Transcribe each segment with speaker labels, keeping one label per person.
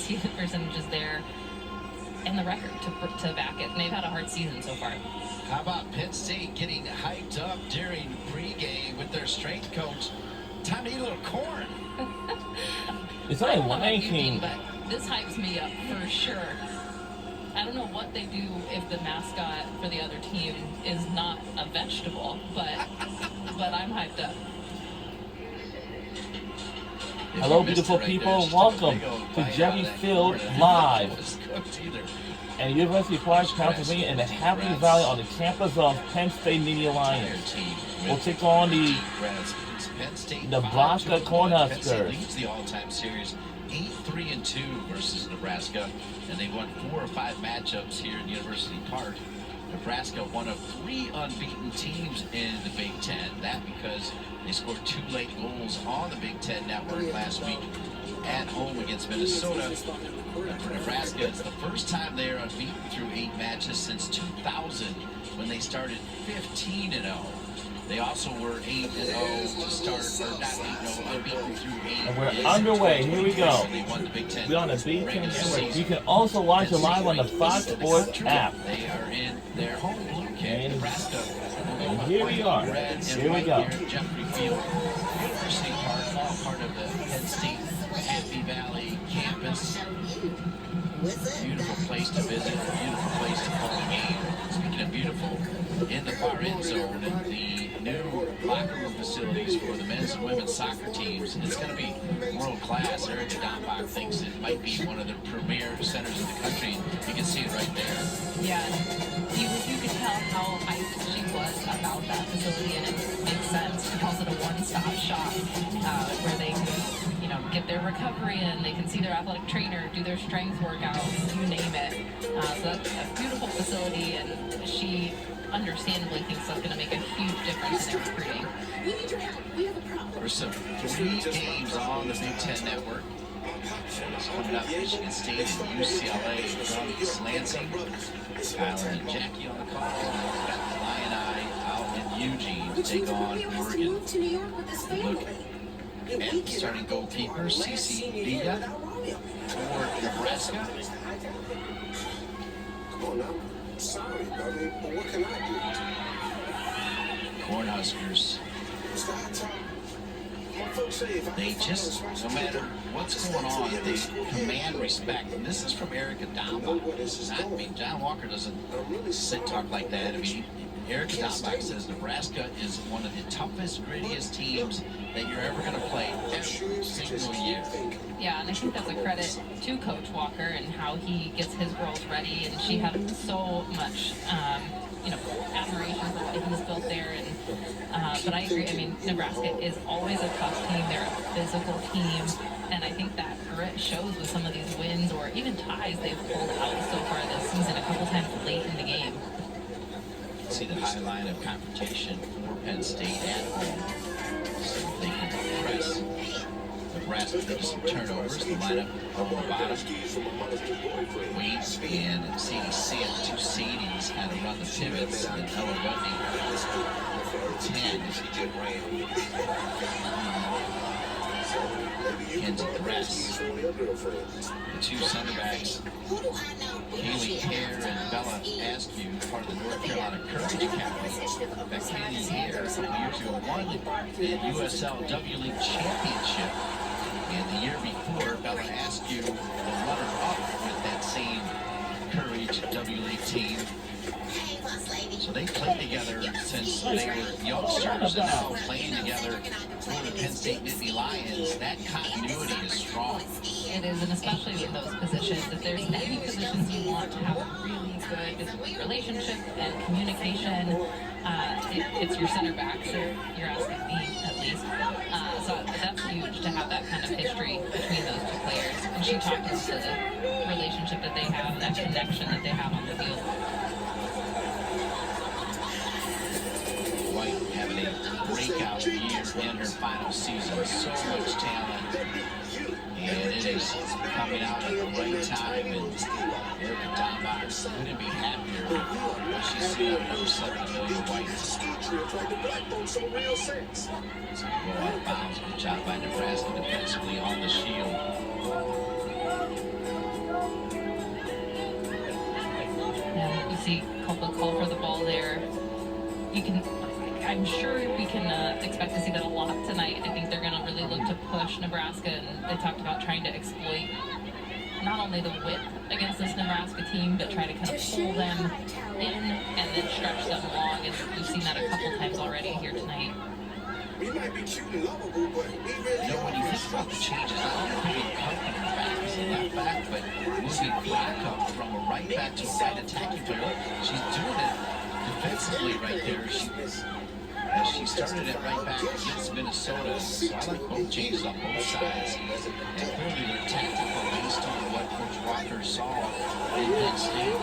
Speaker 1: accuracy percentage is there and the record to back it. And they've had a hard season so far.
Speaker 2: How about Penn State getting hyped up during pregame with their strength coach? Time to eat a little corn.
Speaker 3: It's only Lion King.
Speaker 1: But this hypes me up for sure. I don't know what they do if the mascot for the other team is not a vegetable, but I'm hyped up.
Speaker 3: Hello, beautiful people. Welcome to Jerry Field Live at University of Florida, Pennsylvania, in the Happy Valley on the campus of Penn State Nittany Lions. We'll take on the Nebraska Cornhuskers.
Speaker 2: Leads the all-time series 8-3-2 versus Nebraska, and they won 4 or 5 matchups here in University Park. Nebraska, one of 3 unbeaten teams in the Big Ten. That because they scored 2 late goals on the Big Ten Network last week at home against Minnesota. And for Nebraska, it's the first time they are unbeaten through 8 matches since 2000 when they started 15-0. They also were 8-0 to start, or not 8-0, unbeaten through 8.
Speaker 3: And we're underway. Here we go.
Speaker 2: They won the Big Ten.
Speaker 3: We're on the Big Ten Network. You can also watch it live on the Fox Sports app.
Speaker 2: They are in their home blue kit, Nebraska.
Speaker 3: And here we are. Here we go.
Speaker 2: Jeffrey Field, University Park, all part of the Penn State Happy Valley campus. Beautiful place to visit, beautiful place to call a game. Speaking of beautiful, in the far end zone, the new locker room facilities for the men's and women's soccer teams. It's going to be world class. Eric Dombach thinks it might be one of the premier centers in the country. You can see it right there.
Speaker 1: Yeah, you could tell how hyped she was about that facility, and it makes sense. She calls it a one-stop shop where they can, get their recovery in. They can see their athletic trainer, do their strength workouts, you name it. So that's a beautiful facility, and she understandably thinks that's going to make a huge difference in their recruiting.
Speaker 4: We need your help. We have a problem.
Speaker 2: There's some 3 games on the Big Ten Network. Coming up, Michigan State and UCLA from Lansing. Kyler and Jackie on the call. Got the Lion Eye out in Eugene to take on Oregon.
Speaker 4: Move to New York with his family.
Speaker 2: And starting goalkeeper, CC Villa for Nebraska.
Speaker 5: Come on now. Sorry, brother, but what can I do?
Speaker 2: Cornhuskers. They just, no matter what's going on, they command respect. And this is from Eric Dombach. John Walker doesn't talk like that. Eric Dombach says Nebraska is one of the toughest, grittiest teams that you're ever going to play every single year.
Speaker 1: Yeah, and I think that's a credit to Coach Walker and how he gets his girls ready. And she had so much, admiration for what he's built there. And but I agree. Nebraska is always a tough team. They're a physical team, and I think that grit shows with some of these wins or even ties they've pulled out so far this season. A couple times late in the game.
Speaker 2: See the high line of confrontation for Penn State at home. So they can press Nebraska into some turnovers. The lineup on the bottom. Wade and Sadie Sand, 2 Sadies, had to run the pivots. And Ella Bundy, 10. Kenzie Dress. The 2 center backs, Kaylee Hare and Bella Askew, part of the North Carolina Courage Academy. Kaylee Hare, a couple years ago, won the USL W League Championship. And the year before, Bella Askew, the runner-up with that same Courage W League team. So they played together since they were youngsters, and now playing together for the Penn State Nittany Lions. That continuity is strong.
Speaker 1: It is, and especially in those positions. If there's any positions you want to have a really good relationship and communication, it's your center backs, or you're asking me at least. So that's huge to have that kind of history between those 2 players. And she talked about the relationship that they have, that connection that they have on the field.
Speaker 2: White having a breakout year in her final season. So much talent. And it is coming out at the right time. And Eric Dombach couldn't be happier with what she's seeing on number 7, Amelia White. So go out of bounds. Good job by Nebraska defensively on the shield.
Speaker 1: see Copa call for the ball there. I'm sure we can expect to see that a lot tonight. I think they're going to really look to push Nebraska, and they talked about trying to exploit not only the width against this Nebraska team, but try to kind of pull them in and then stretch them long, and we've seen that a couple times already here tonight.
Speaker 5: We might be cute and lovable, but we really
Speaker 2: When you think about the changes, not only moving Carpenter back as a left back, but moving Blackup from a right back to a right attacking player, she's doing it defensively right there. As she started at right back against Minnesota, so I like both changes on both sides. And clearly they're tactical based on what Coach Walker saw in Penn State.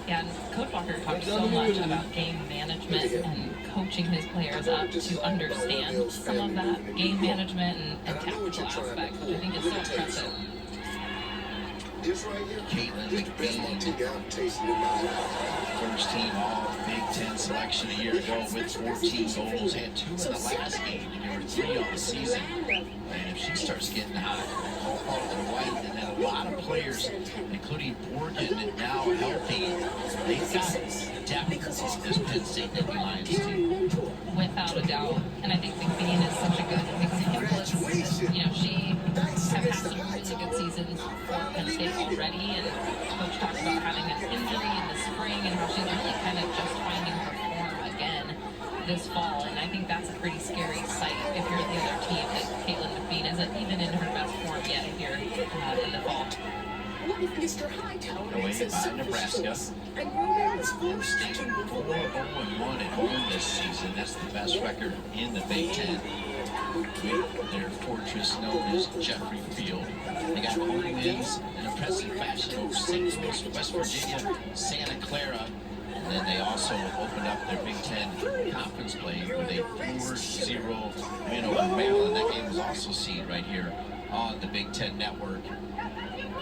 Speaker 1: Yeah, and Coach Walker talked so much about game management and coaching his players up to understand some of that game management and tactical aspects, which I think is so impressive.
Speaker 2: Caitlin McBean, first team all Big Ten selection a year ago with 14 goals, had 2 in the last game to give her 3 on the season. And if she starts getting hot, White, and then a lot of players, including Morgan, now healthy, they've got depth on this Penn State Nittany Lions team.
Speaker 1: Without a doubt. And I think McBean is such a good example. She has had some really good seasons for Penn State already, and Coach talks about having an injury in the spring and how she's really kind of just finding her form again this fall. And I think that's a pretty scary sight if you're the other team, that Caitlin McBean isn't even in her best form yet here in the fall.
Speaker 4: What if Mr. Hightower
Speaker 2: Away
Speaker 4: makes a
Speaker 2: by Nebraska.
Speaker 4: and Romance
Speaker 2: Penn State 4-0-1 at home this season. That's the best record in the Big Ten. With their fortress known as Jeffrey Field. They got home wins in impressive fashion over St. Louis, West Virginia, Santa Clara, and then they also opened up their Big Ten conference play with a 4-0 win over Maryland. That game was also seen right here on the Big Ten Network.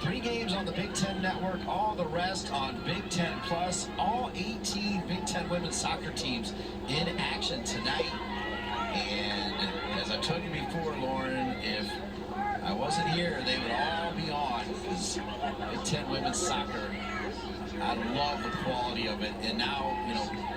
Speaker 2: 3 games on the Big Ten Network, all the rest on Big Ten Plus. All 18 Big Ten women's soccer teams in action tonight. And as I told you before, Lauren, if I wasn't here, they would all be on, because Big Ten women's soccer, I love the quality of it. And now,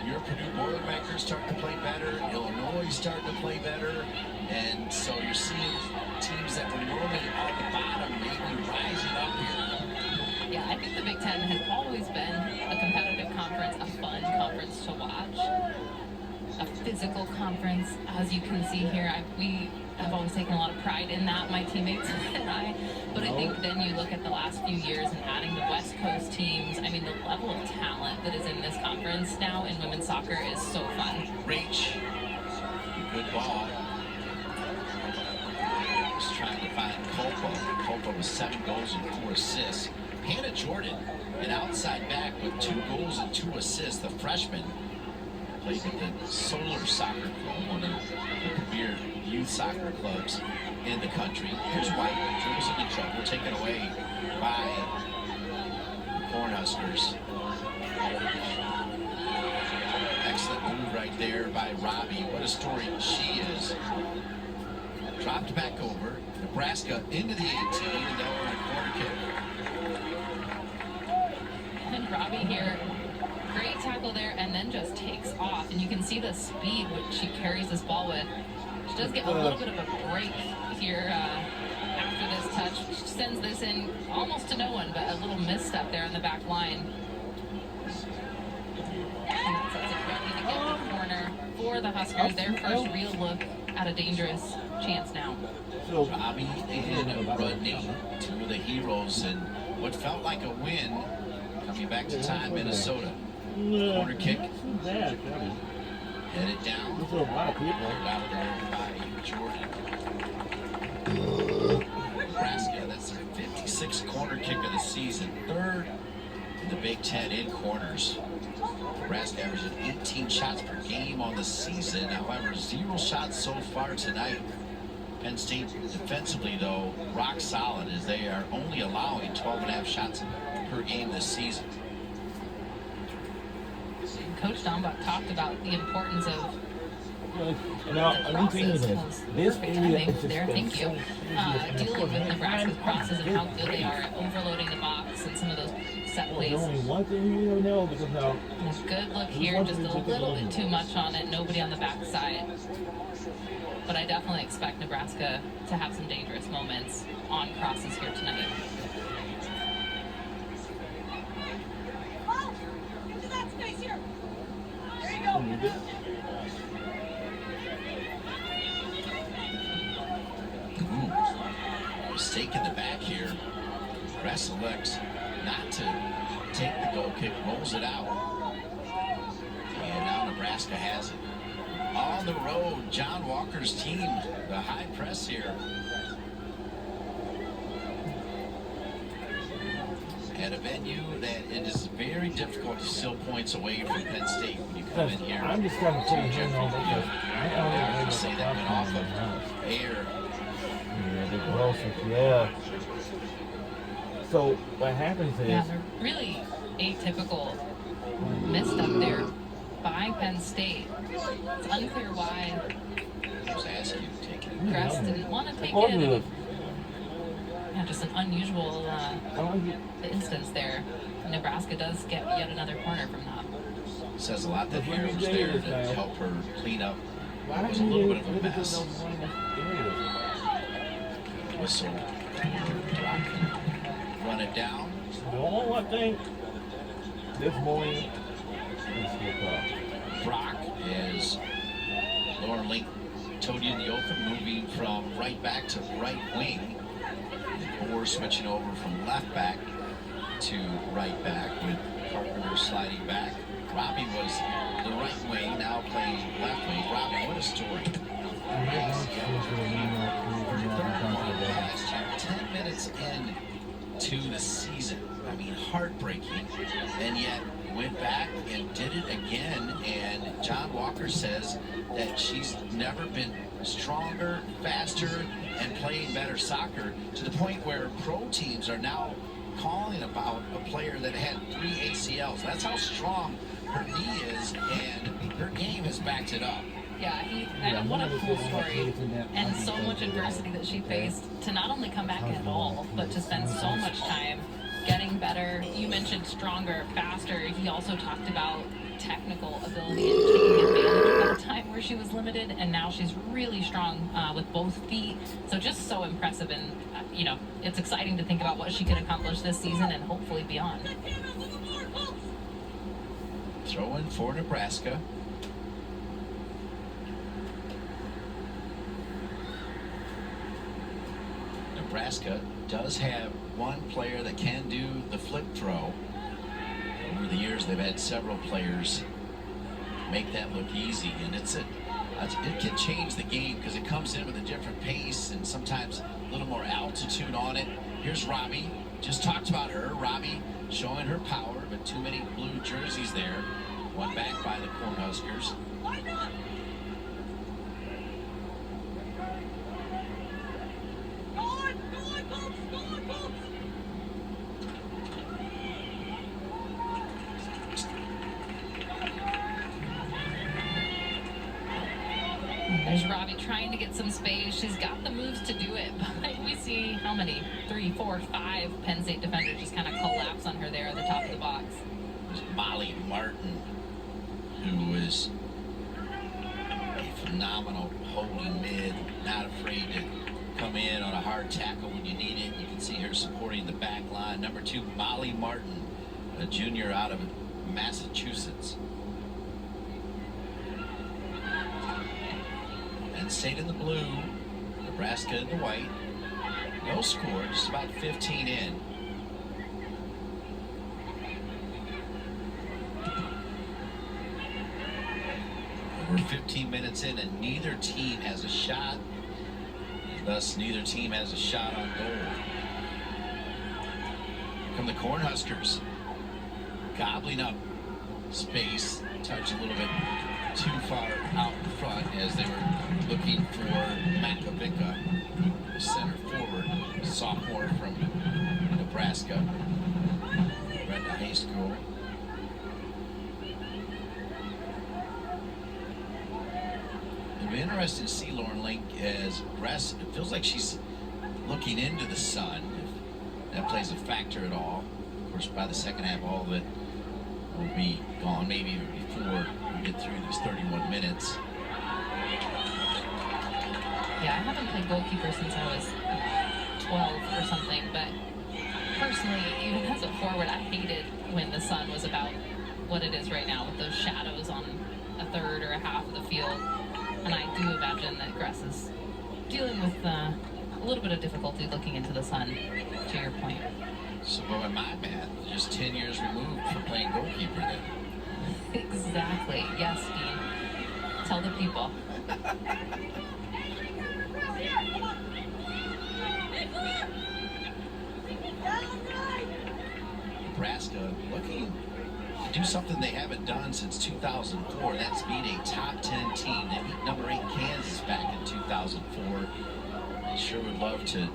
Speaker 2: your Purdue Boilermakers starting to play better, Illinois starting to play better, and so you're seeing teams that were normally on the bottom maybe rising up here.
Speaker 1: Yeah, I think the Big Ten has always been a competitive conference, a fun conference to watch. A physical conference, as you can see here. We have always taken a lot of pride in that, my teammates and I. But I think then you look at the last few years and adding the West Coast teams. I mean, the level of talent that is in this conference now in women's soccer is so fun.
Speaker 2: Reach. Good ball. Just trying to find Culpa. Culpa with 7 goals and 4 assists. Hannah Jordan, an outside back with 2 goals and 2 assists. The freshman played at the Solar Soccer Club, one of the premier youth soccer clubs in the country. Here's White, dribbles into trouble, taken away by the Cornhuskers. Excellent move right there by Robbie. What a story she is. Dropped back over. Nebraska into the 18, and now we're in a corner kick.
Speaker 1: And Robbie here, great tackle there, and then just takes off. And you can see the speed which she carries this ball with. She does get a little bit of a break here after this touch. She sends this in almost to no one, but a little misstep there in the back line. And that sets it ready to get the corner for the Huskers. Their first real look at a dangerous chance now.
Speaker 2: Robbie and Rudney, 2 of the heroes, and what felt like a win coming back to tie Minnesota. Corner kick. Headed down.
Speaker 3: There's a lot of people.
Speaker 2: Out of there by Jordan. Nebraska, that's their 56th corner kick of the season. 3rd in the Big Ten in corners. Nebraska averaging 18 shots per game on the season. However, 0 shots so far tonight. Penn State defensively, though, rock solid, as they are only allowing 12.5 shots per game this season.
Speaker 1: Coach Dombuck talked about the importance of
Speaker 3: Now, I'm thinking
Speaker 1: crosses.
Speaker 3: this. This
Speaker 1: Perfect
Speaker 3: area
Speaker 1: timing
Speaker 3: is
Speaker 1: there, thank you.
Speaker 3: just
Speaker 1: Dealing with Nebraska's crosses and how good they are at overloading the box and some of those set
Speaker 3: Well,
Speaker 1: plays.
Speaker 3: there's only one thing you need to know because now
Speaker 1: Good look here, just a little bit too much on it. Nobody on the backside. But I definitely expect Nebraska to have some dangerous moments on crosses here tonight.
Speaker 4: Into that space here. There you
Speaker 3: you need it.
Speaker 2: Ooh. Mistake in the back here. Grass elects not to take the goal kick, rolls it out. And now Nebraska has it. On the road, John Walker's team, the high press here. At a venue that it is very difficult to steal points away from Penn State when you come in here.
Speaker 3: I'm just trying to put your hand on because I don't know
Speaker 2: Say that went off of air.
Speaker 3: Yeah, the groceries, yeah. So what happens is
Speaker 1: Yeah, they're really atypical misstep there by Penn State. It's unclear why
Speaker 2: Just ask you to take it.
Speaker 1: Grass didn't want to take
Speaker 3: Of course
Speaker 1: it.
Speaker 3: it is.
Speaker 1: Yeah, just an unusual
Speaker 3: I don't get-
Speaker 1: instance there. Nebraska does get yet another corner from that.
Speaker 2: Says a lot that Aaron was there to help her clean up
Speaker 3: Why
Speaker 2: what was a
Speaker 3: do
Speaker 2: little
Speaker 3: you
Speaker 2: bit of a
Speaker 3: look at
Speaker 2: mess.
Speaker 3: those areas?
Speaker 2: Whistle. Brock run it down.
Speaker 3: The only one thing this morning is hip hop.
Speaker 2: Brock is Lauren Link told you in the open, moving from right back to right wing. Or switching over from left back to right back with Carpenter sliding back. Robbie was the right wing, now playing left wing. Robbie, what a story. Last year, 10 minutes into the season. I mean, heartbreaking. And yet went back and did it again. And John Walker says that she's never been stronger, faster, and playing better soccer to the point where pro teams are now calling about a player that had 3 ACLs. That's how strong her knee is, and her game has backed it up.
Speaker 1: Yeah, and what a cool story. And so much adversity that she faced to not only come back at all, but to spend so much time getting better. You mentioned stronger, faster. He also talked about technical ability and taking advantage of that time where she was limited, and now she's really strong with both feet. So just so impressive, and it's exciting to think about what she could accomplish this season and hopefully beyond.
Speaker 2: Throw in for Nebraska. Nebraska does have one player that can do the flip throw. Over the years, they've had several players make that look easy, and it can change the game because it comes in with a different pace and sometimes a little more altitude on it. Here's Robbie. Just talked about her. Robbie showing her power, but too many blue jerseys there. One back by the Cornhuskers.
Speaker 1: There's Robbie trying to get some space. She's got the moves to do it, but we see how many? 3, 4, 5 Penn State defenders just kind of collapse on her there at the top of the box.
Speaker 2: There's Molly Martin, who is a phenomenal holding mid, not afraid to come in on a hard tackle when you need it. You can see her supporting the back line. Number 2, Molly Martin, a junior out of Massachusetts. Penn State in the blue, Nebraska in the white. No score, just about 15 in. We're 15 minutes in and neither team has a shot. Thus, neither team has a shot on goal. Here come the Cornhuskers. Gobbling up space. Touch a little bit too far out in front as they were looking for Makovica, the center forward, sophomore from Nebraska. Brenda High School. It'll be interesting to see Lauren Link as Grass. It feels like she's looking into the sun, if that plays a factor at all. Of course, by the second half, all of it will be gone, maybe even before we get through these 31 minutes.
Speaker 1: Yeah, I haven't played goalkeeper since I was 12 or something, but personally, even as a forward, I hated when the sun was about what it is right now with those shadows on a third or a half of the field. And I do imagine that Gress is dealing with a little bit of difficulty looking into the sun, to your point.
Speaker 2: So by my math, just 10 years removed from playing goalkeeper then.
Speaker 1: Exactly. Yes, Dean. Tell the people.
Speaker 2: Nebraska looking to do something they haven't done since 2004. That's beat a top 10 team. They beat number 8 Kansas back in 2004. They sure would love to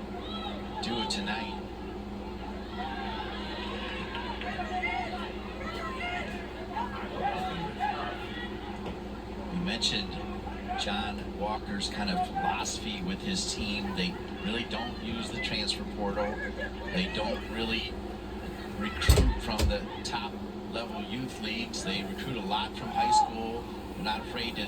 Speaker 2: do it tonight. We mentioned John Walker's kind of philosophy with his team. They really don't use the transfer portal. They don't really recruit from the top level youth leagues. They recruit a lot from high school. They're not afraid to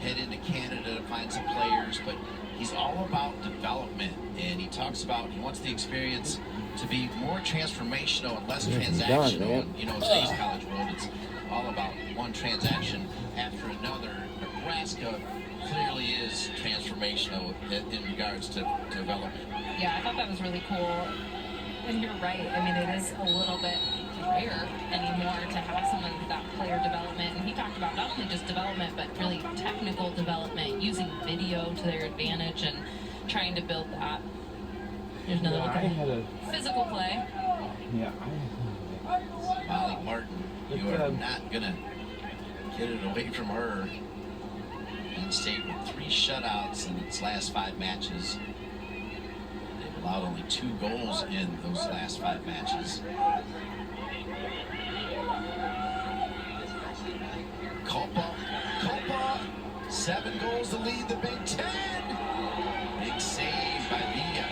Speaker 2: head into Canada to find some players, but he's all about development, and he talks about he wants the experience to be more transformational and less transactional. You know, in today's college world, it's all about one transaction after another. Nebraska clearly is transformational in regards to development.
Speaker 1: Yeah, I thought that was really cool. And you're right. I mean, it is a little bit rare anymore to have someone with that player development. And he talked about not only just development, but really technical development, using video to their advantage and trying to build that. There's another look. Physical play.
Speaker 3: Yeah.
Speaker 2: Molly Martin, you are not going to get it away from her. Penn State with 3 shutouts in its last 5 matches. They've allowed only 2 goals in those last 5 matches. Culpa, 7 goals to lead the Big Ten. Big save by Villa.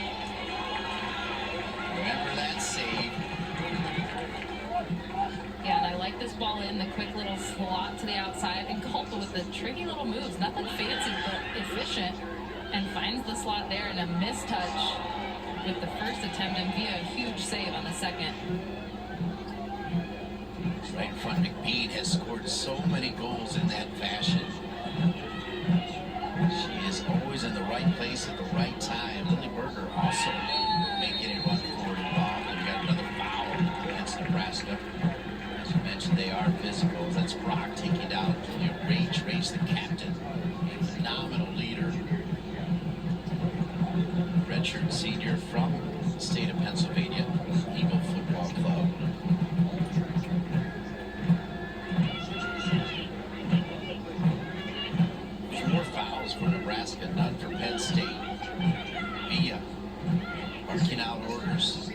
Speaker 2: Remember that save.
Speaker 1: Yeah, and I like this ball in, the quick little slot to the outside, and Culpa with the tricky little moves. Nothing fancy, but efficient, and finds the slot there, and a mistouch with the first attempt, and Villa a huge save on the second.
Speaker 2: Right in front, McBean has scored so many goals in that fashion. She is always in the right place at the right time. Lily Berger also making a run forward involved. And we got another foul against Nebraska. As you mentioned, they are physical. That's Brock taking down Julia Rage. Rage, the captain, a phenomenal leader. Redshirt senior from the state of Pennsylvania, Eagle Football Club. For Nebraska, none for Penn State. Villa barking out orders.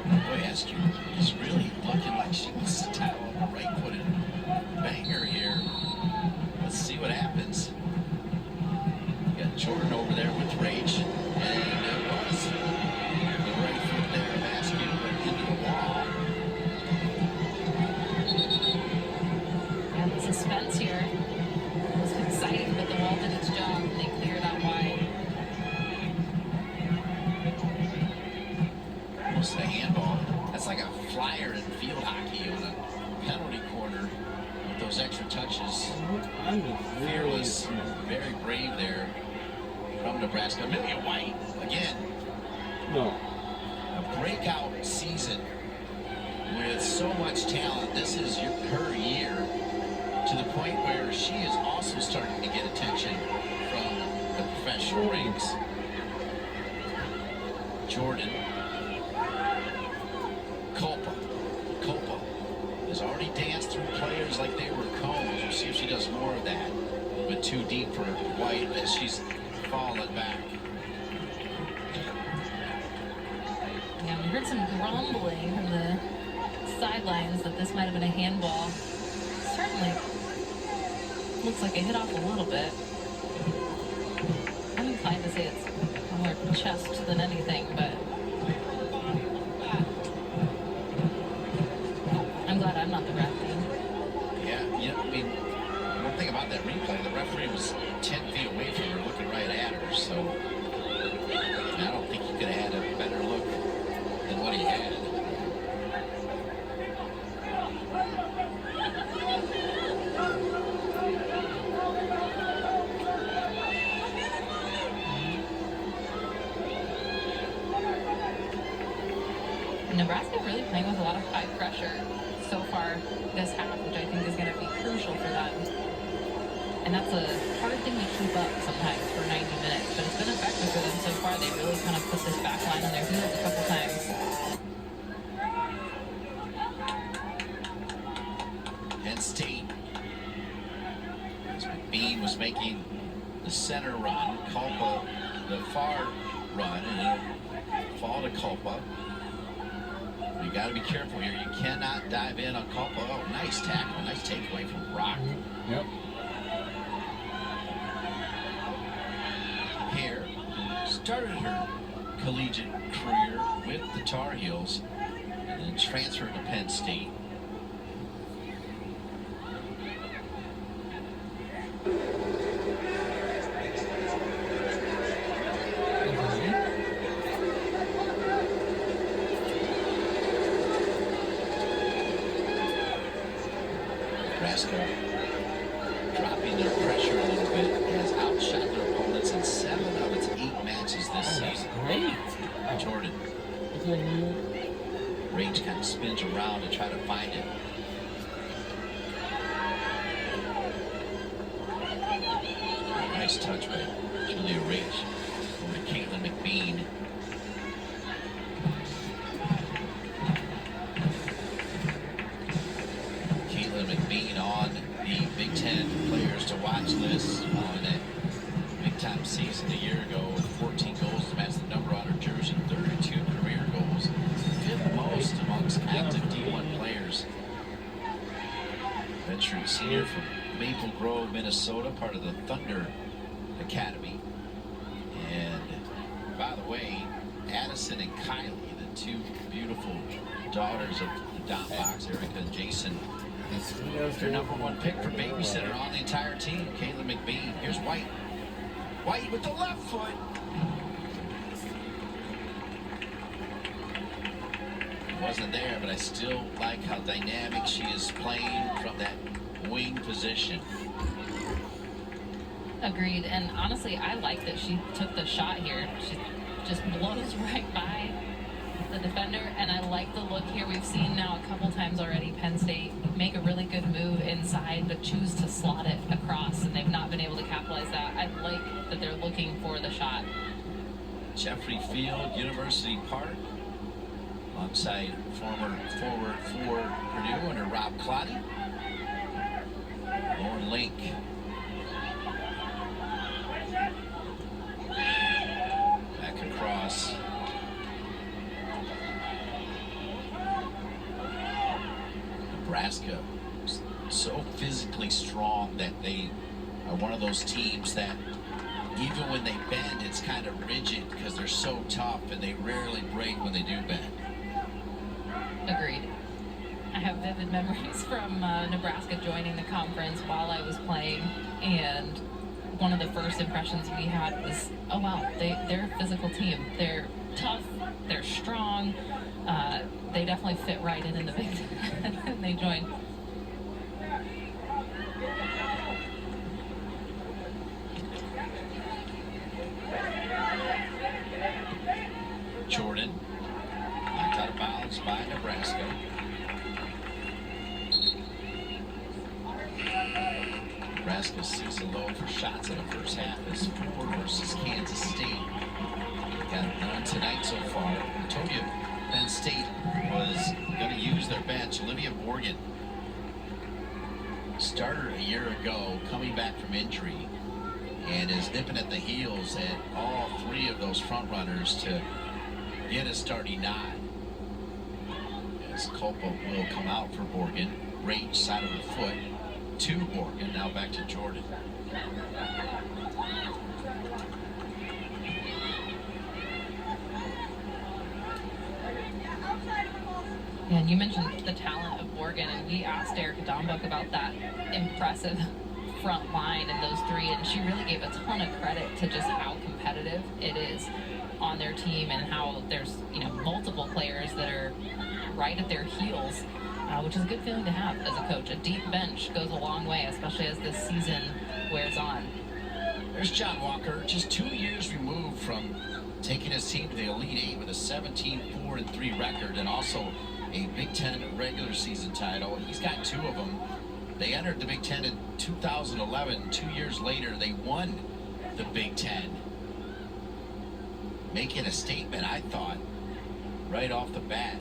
Speaker 2: Boy, Esther is really looking like she wants to tackle a right-footed banger here. Let's see what happens. We got Jordan over there with Rage, and it was the right foot there, basket, but into the wall.
Speaker 1: Suspense here. It was exciting, but the wall did its job and they cleared out wide.
Speaker 2: Almost a handball. That's like a flyer in field hockey on a penalty corner with those extra touches. Fearless, very brave there from Nebraska. Amelia White, again.
Speaker 3: No.
Speaker 2: A breakout season with so much talent. This is her year, to the point where she is also starting to get attention from the professional ranks. Jordan. Culpa has already danced through players like they were cones. We'll see if she does more of that. A little bit too deep for White as she's falling back.
Speaker 1: Yeah, we heard some grumbling from the sidelines that this might have been a handball. Certainly looks like it hit off a little bit. chest than anything, but I'm glad I'm not the ref team.
Speaker 2: Yeah, I mean, one thing about that replay, the referee was 10 feet away from her, looking right at her, so I don't think he could have had a better look than what he had.
Speaker 1: Nebraska really playing with a lot of high pressure so far this half, which I think is going to be crucial for them. And that's a hard thing to keep up sometimes for 90 minutes, but it's been effective for them so far. They really kind of put this back line on their heels a couple times.
Speaker 2: Penn State, as McBean was making the center run, Culpa the far run, and it'll fall to Culpa. You got to be careful here. You cannot dive in on Culpa. Oh, nice tackle, nice takeaway from Rock.
Speaker 6: Yep.
Speaker 2: Hare started her collegiate career with the Tar Heels and then transferred to Penn State. Nebraska dropping their pressure a little bit, has outshot their opponents in 7 of its 8 matches this season.
Speaker 3: Great.
Speaker 2: Jordan. Rage kind of spins around to try to find it. Nice touch by Julia Rage. Over to Caitlin McBean. Caitlin McBean on the Big Ten players to watch list on that big-time season a year ago with 14 goals to match the number on her jersey, 32 career goals, 5th most amongst active D1 players. Veteran senior from Maple Grove, Minnesota, part of the Thunder Academy. And by the way, Addison and Kylie, the 2 beautiful daughters of the Dot Box, Erica and Jason, their #1 pick for babysitter on the entire team, Caitlin McBean. Here's White. White with the left foot. Wasn't there, but I still like how dynamic she is playing from that wing position.
Speaker 1: Agreed, and honestly, I like that she took the shot here. She just blows right by the defender, and I like the look here. We've seen now a couple times already Penn State make a really good move inside, but choose to slot it across, and they've not been able to capitalize that. I like that they're looking for the shot.
Speaker 2: Jeffrey Field, University Park, alongside former forward for Purdue under Rob Clotty. Lauren Link. Back across. Nebraska, so physically strong that they are one of those teams that even when they bend, it's kind of rigid because they're so tough and they rarely break when they do bend.
Speaker 1: Agreed. I have vivid memories from Nebraska joining the conference while I was playing, and one of the first impressions we had was, oh wow, they're a physical team. They're tough, they're strong, they definitely fit right in the Big Ten, and they joined.
Speaker 2: Jordan, knocked out of bounds by Nebraska. Nebraska's season low for shots in the first half is 4 versus Kansas State. Got none tonight so far. I told you Penn State was going to use their bench. Olivia Morgan, starter a year ago, coming back from injury, and is nipping at the heels at all 3 of those front runners to get a starting nod. As Culpa will come out for Morgan, Rage side of the foot to Morgan, now back to Jordan.
Speaker 1: And you mentioned the talent of Morgan, and we asked Erica Dombuck about that impressive front line and those three, and she really gave a ton of credit to just how competitive it is on their team and how there's multiple players that are right at their heels, which is a good feeling to have as a coach. A deep bench goes a long way, especially as this season wears on.
Speaker 2: There's John Walker, just 2 years removed from taking his team to the Elite Eight with a 17-4-3 record and also a Big Ten regular season title. He's got 2 of them. They entered the Big Ten in 2011. 2 years later, they won the Big Ten. Making a statement, I thought, right off the bat.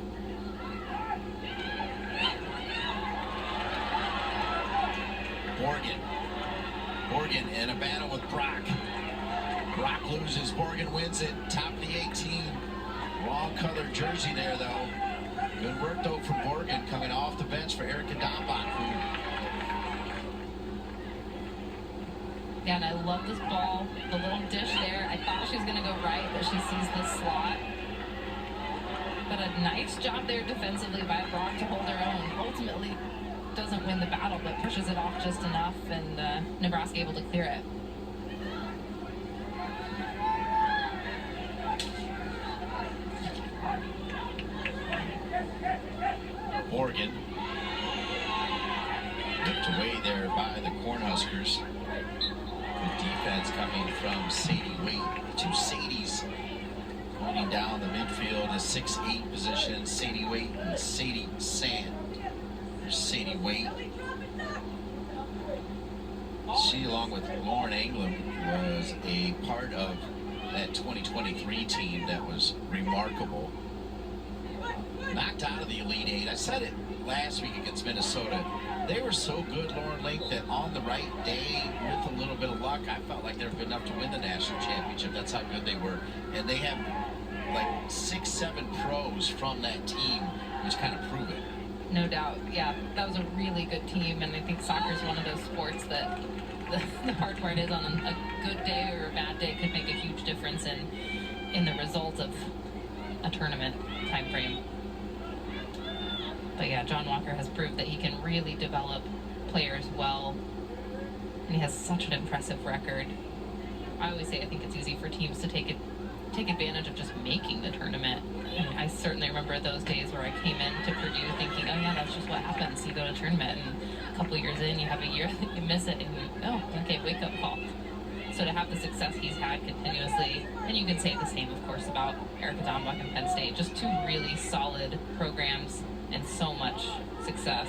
Speaker 2: Morgan in a battle with Brock. Brock loses, Morgan wins it, top of the 18. Wrong color jersey there, though. Good work, though, from Morgan coming off the bench for Erica Dombuck.
Speaker 1: Yeah, and I love this ball, the little dish there. I thought she was going to go right, but she sees the slot. But a nice job there defensively by Brock to hold her own. Ultimately, doesn't win the battle, but pushes it off just enough, and Nebraska able to clear it.
Speaker 2: Morgan whipped away there by the Cornhuskers. Good defense coming from Sadie Waite. 2 Sadies pointing down the midfield, a 6'8" position. Sadie Waite and Sadie Sand. There's Sadie Waite. She, along with Lauren Anglem, was a part of that 2023 team that was remarkable. Knocked out of the Elite Eight. I said it last week against Minnesota. They were so good, Lauren Lake, that on the right day, with a little bit of luck, I felt like they were good enough to win the national championship. That's how good they were. And they have like 6-7 pros from that team, which kind of prove it.
Speaker 1: No doubt. Yeah, that was a really good team, and I think soccer is one of those sports that the hard part is on a good day or a bad day could make a huge difference in the result of a tournament time frame. But yeah, John Walker has proved that he can really develop players well, and he has such an impressive record. I always say I think it's easy for teams to take advantage of just making the tournament. I mean, I certainly remember those days where I came into Purdue thinking, oh yeah, that's just what happens. You go to a tournament, and a couple years in, you have a year that you miss it, and okay, wake up call. So to have the success he's had continuously, and you can say the same, of course, about Erica Dombuck and Penn State, just 2 really solid programs and so much success.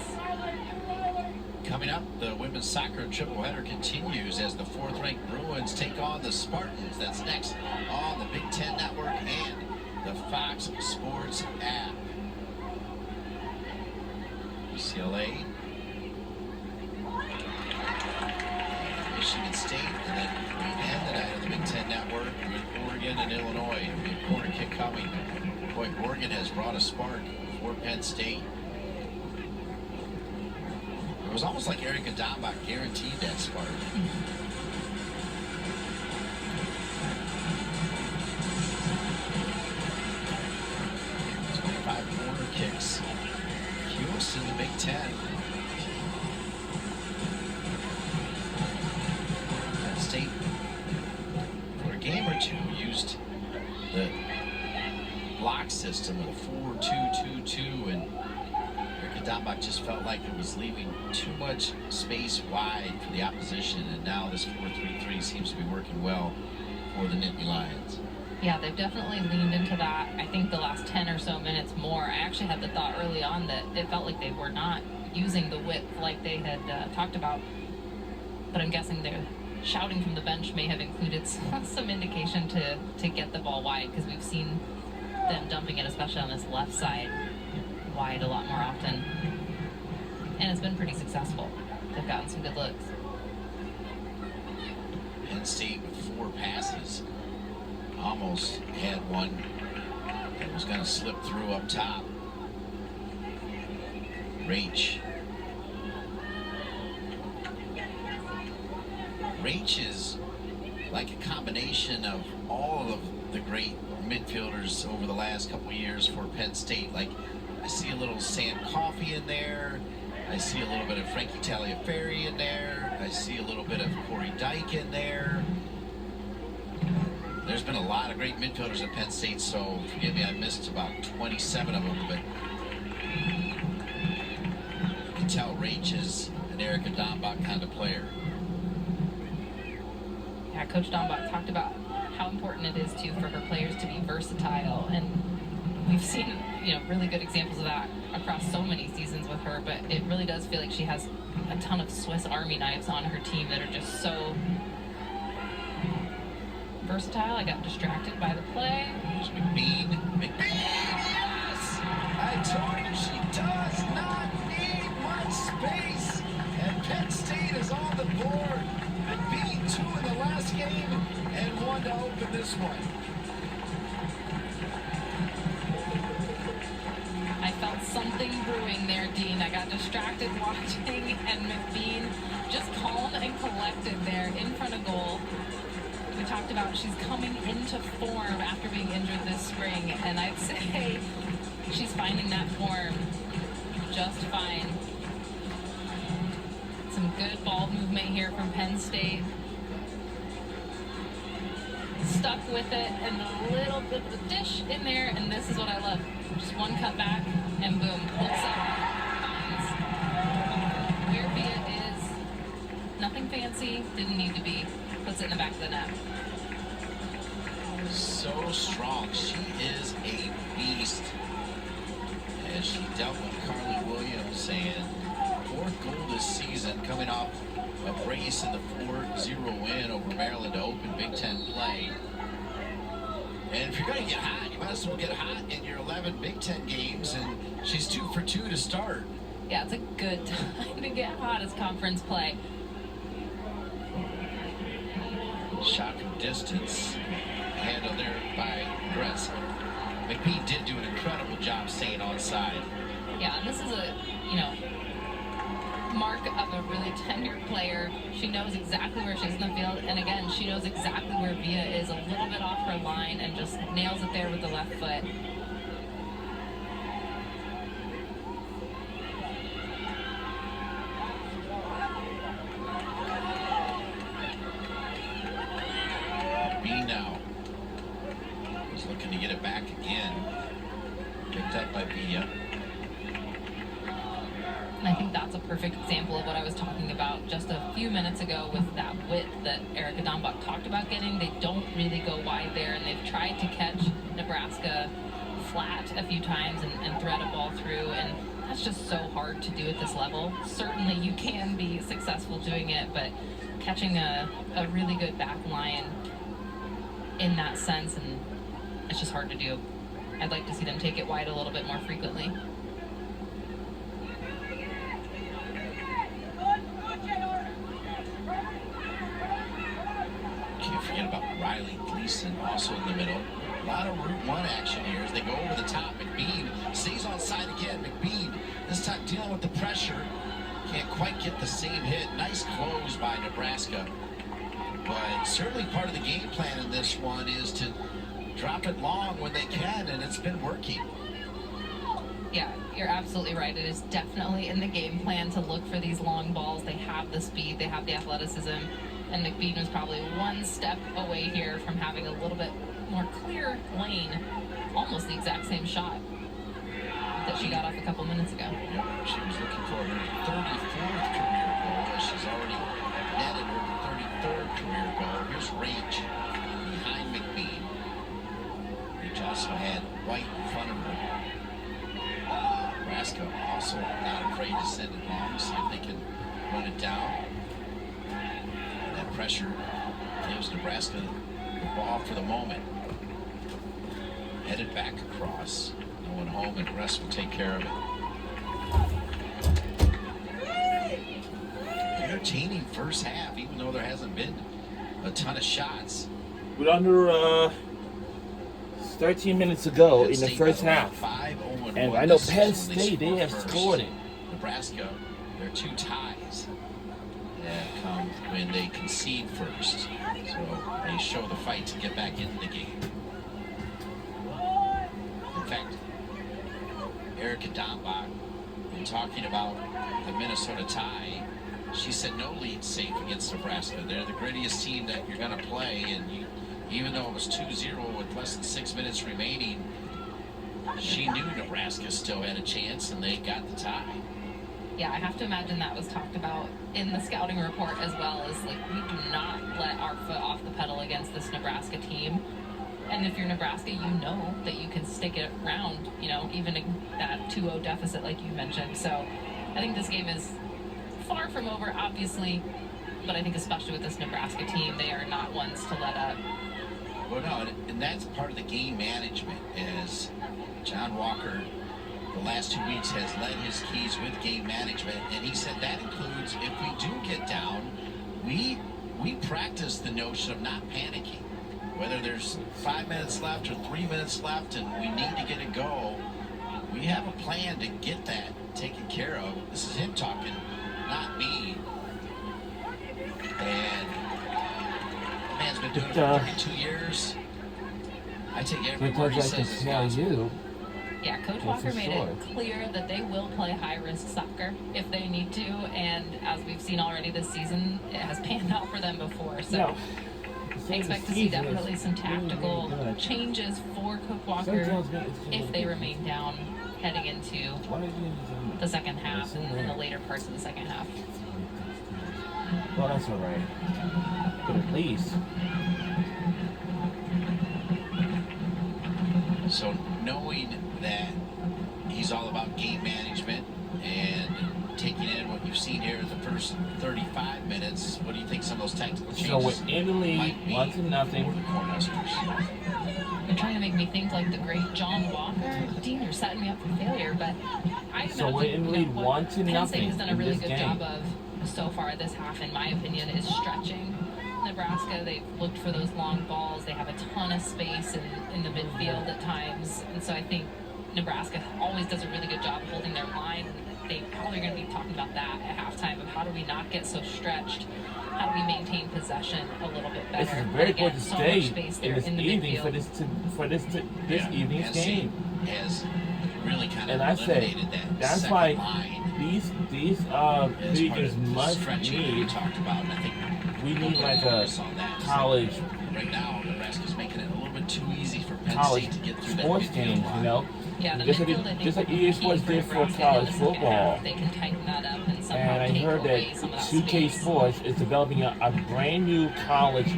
Speaker 2: Coming up, the women's soccer tripleheader continues as the 4th-ranked Bruins take on the Spartans. That's next on the Big Ten Network and the Fox Sports app. UCLA, Michigan State, and then we end the night on the Big Ten Network with Oregon and Illinois. We have a corner kick coming. Boy, Oregon has brought a spark for Penn State. It was almost like Erica Dombuck guaranteed that spark. 25 corner kicks. Fewest in the Big Ten. Penn State, for a game or two, used the block system with a 4-2-2-2, and Dombuck just felt like it was leaving too much space wide for the opposition, and now this 4-3-3 seems to be working well for the Nittany Lions.
Speaker 1: Yeah, they've definitely leaned into that. I think the last 10 or so minutes more. I actually had the thought early on that it felt like they were not using the width like they had talked about, but I'm guessing the shouting from the bench may have included some indication to get the ball wide, because we've seen them dumping it, especially on this left side, wide a lot more often, and it's been pretty successful. They've gotten some good looks.
Speaker 2: Penn State with 4 passes, almost had one that was going to slip through up top. Rach is like a combination of all of the great midfielders over the last couple of years for Penn State. Like, I see a little Sam Coffey in there. I see a little bit of Frankie Taliaferri in there. I see a little bit of Corey Dyke in there. There's been a lot of great midfielders at Penn State, so forgive me, I missed about 27 of them, but you can tell Rach is an Erica Dombach kind of player.
Speaker 1: Yeah, Coach Dombach talked about how important it is too for her players to be versatile, and we've seen really good examples of that across so many seasons with her. But it really does feel like she has a ton of Swiss Army knives on her team that are just so versatile. I got distracted by the play.
Speaker 2: There's McBean. Yes! I told you she does not need much space, and Penn State is on the board. McBean 2 in the last game and 1 to open this one.
Speaker 1: I felt something brewing there, Dean. I got distracted watching, and McBean just calm and collected there in front of goal. We talked about she's coming into form after being injured this spring, and I'd say she's finding that form just fine. Some good ball movement here from Penn State. Stuck with it, and a little bit of a dish in there, and this is what I love. Just one cut back, and boom, hooks up. Finds where Via is. Nothing fancy, didn't need to be. Puts it in the back of the net.
Speaker 2: So strong. She is a beast. As she dealt with Carly Williams, and 4th goal this season, coming off a brace in the 4-0 win over Maryland to open Big Ten play. And if you're going to get hot, you might as well get hot in your 11 Big Ten games, and she's 2 for 2 to start.
Speaker 1: Yeah, it's a good time to get hot as conference play.
Speaker 2: Shot from distance, handled there by Nebraska. McBean did do an incredible job staying onside.
Speaker 1: Yeah, and this is a, mark of a really tenured player. She knows exactly where she is in the field, and again, she knows exactly where Via is, a little bit off her line, and just nails it there with the left foot.
Speaker 2: McBean now is looking to get it back again. Picked up by Via.
Speaker 1: And I think that's a perfect example of what I was talking about just a few minutes ago with that width that Erica Dombach talked about getting. They don't really go wide there, and they've tried to catch Nebraska flat a few times and thread a ball through, and that's just so hard to do at this level. Certainly you can be successful doing it, but catching a really good back line in that sense, and it's just hard to do. I'd like to see them take it wide a little bit more frequently.
Speaker 2: Can't forget about Riley Gleason also in the middle. A lot of Route 1 action here as they go over the top. McBean stays onside again. McBean this time dealing with the pressure. Can't quite get the same hit. Nice close by Nebraska. But certainly part of the game plan in this one is to drop it long when they can, and it's been working.
Speaker 1: Yeah, you're absolutely right. It is definitely in the game plan to look for these long balls. They have the speed, they have the athleticism, and McBean was probably one step away here from having a little bit more clear lane. Almost the exact same shot that she got off a couple minutes ago.
Speaker 2: Yep, she was looking for her 34th career goal, as she's already netted her 33rd career goal. Here's Rage behind McBean. Rage also had White in front of her. Nebraska also not afraid to send it long, see if they can run it down. And that pressure gives Nebraska the ball for the moment. Headed back across. No one home, and the rest will take care of it. Entertaining first half, even though there hasn't been a ton of shots.
Speaker 3: We're under 13 minutes to go in the first half. And I know Penn State, they have scored it.
Speaker 2: Nebraska, there are 2 ties that come when they concede first. So they show the fight to get back into the game. In fact, Erica Dombach, and talking about the Minnesota tie, she said no lead's safe against Nebraska. They're the grittiest team that you're going to play, and even though it was 2-0 with less than 6 minutes remaining, she knew Nebraska still had a chance, and they got the tie.
Speaker 1: Yeah, I have to imagine that was talked about in the scouting report as well, as like, we do not let our foot off the pedal against this Nebraska team. And if you're Nebraska, you know that you can stick it around, you know, even in that 2-0 deficit like you mentioned. So I think this game is far from over, obviously, but I think especially with this Nebraska team, they are not ones to let up.
Speaker 2: Well, no, and that's part of the game management, as John Walker the last 2 weeks has led his keys with game management, and he said that includes if we do get down, we practice the notion of not panicking. Whether there's 5 minutes left or 3 minutes left and we need to get a go, we have a plan to get that taken care of. This is him talking, not me. And the man's been doing it for 32 years. I take every word he says as gospel.
Speaker 1: Yeah, Coach Walker made it clear that they will play high-risk soccer if they need to, and as we've seen already this season, it has panned out for them before. So I expect to see definitely some tactical changes for Coach Walker if they remain down heading into the second half and in the later parts of the second half.
Speaker 3: Well, that's all right. But at least.
Speaker 2: So knowing that he's all about game management and taking in what you've seen here in the first 35 minutes, what do you think some of those tactical changes
Speaker 3: So we're in the lead, 1-0.
Speaker 2: for the Cornhuskers?
Speaker 1: You're trying to make me think like the great John Walker. Dean, you're setting me up for failure, but I imagine
Speaker 3: So we're in the lead, 1-0
Speaker 1: Penn State has done a
Speaker 3: in
Speaker 1: really
Speaker 3: this
Speaker 1: good
Speaker 3: game.
Speaker 1: job of so far this half, in my opinion, is stretching Nebraska. They've looked for those long balls. They have a ton of space in the midfield at times, and so I think Nebraska always does a really good job holding their line. They probably are going to be talking about that at halftime, of how do we not get so stretched? How do we maintain possession a little bit better?
Speaker 3: This is very
Speaker 1: Again,
Speaker 3: good to
Speaker 1: so
Speaker 3: stay
Speaker 1: much space there
Speaker 3: in this
Speaker 1: in the
Speaker 3: evening
Speaker 1: midfield.
Speaker 3: for this evening's game.
Speaker 2: Has really kind of
Speaker 3: And I say
Speaker 2: eliminated that
Speaker 3: that's
Speaker 2: second
Speaker 3: why
Speaker 2: line
Speaker 3: these
Speaker 2: as part
Speaker 3: regions
Speaker 2: of the
Speaker 3: must
Speaker 2: stretching that we
Speaker 3: need.
Speaker 2: talked about, and I think
Speaker 3: We need like a
Speaker 2: focus on that.
Speaker 3: college
Speaker 2: Right now, Nebraska's making it a little bit too easy for Penn
Speaker 3: college
Speaker 2: State to get through
Speaker 3: sports
Speaker 2: that
Speaker 3: games,
Speaker 2: midfield
Speaker 3: you know.
Speaker 1: Yeah, the
Speaker 3: Just
Speaker 1: midfield,
Speaker 3: like
Speaker 1: I think,
Speaker 3: just like
Speaker 1: will
Speaker 3: EA
Speaker 1: be
Speaker 3: Sports
Speaker 1: key
Speaker 3: did for
Speaker 1: Nebraska
Speaker 3: college
Speaker 1: in the second
Speaker 3: football.
Speaker 1: half. They can tighten that up and somehow
Speaker 3: And I
Speaker 1: take
Speaker 3: heard
Speaker 1: away
Speaker 3: that
Speaker 1: some of that
Speaker 3: 2K
Speaker 1: space.
Speaker 3: Sports is developing a brand new college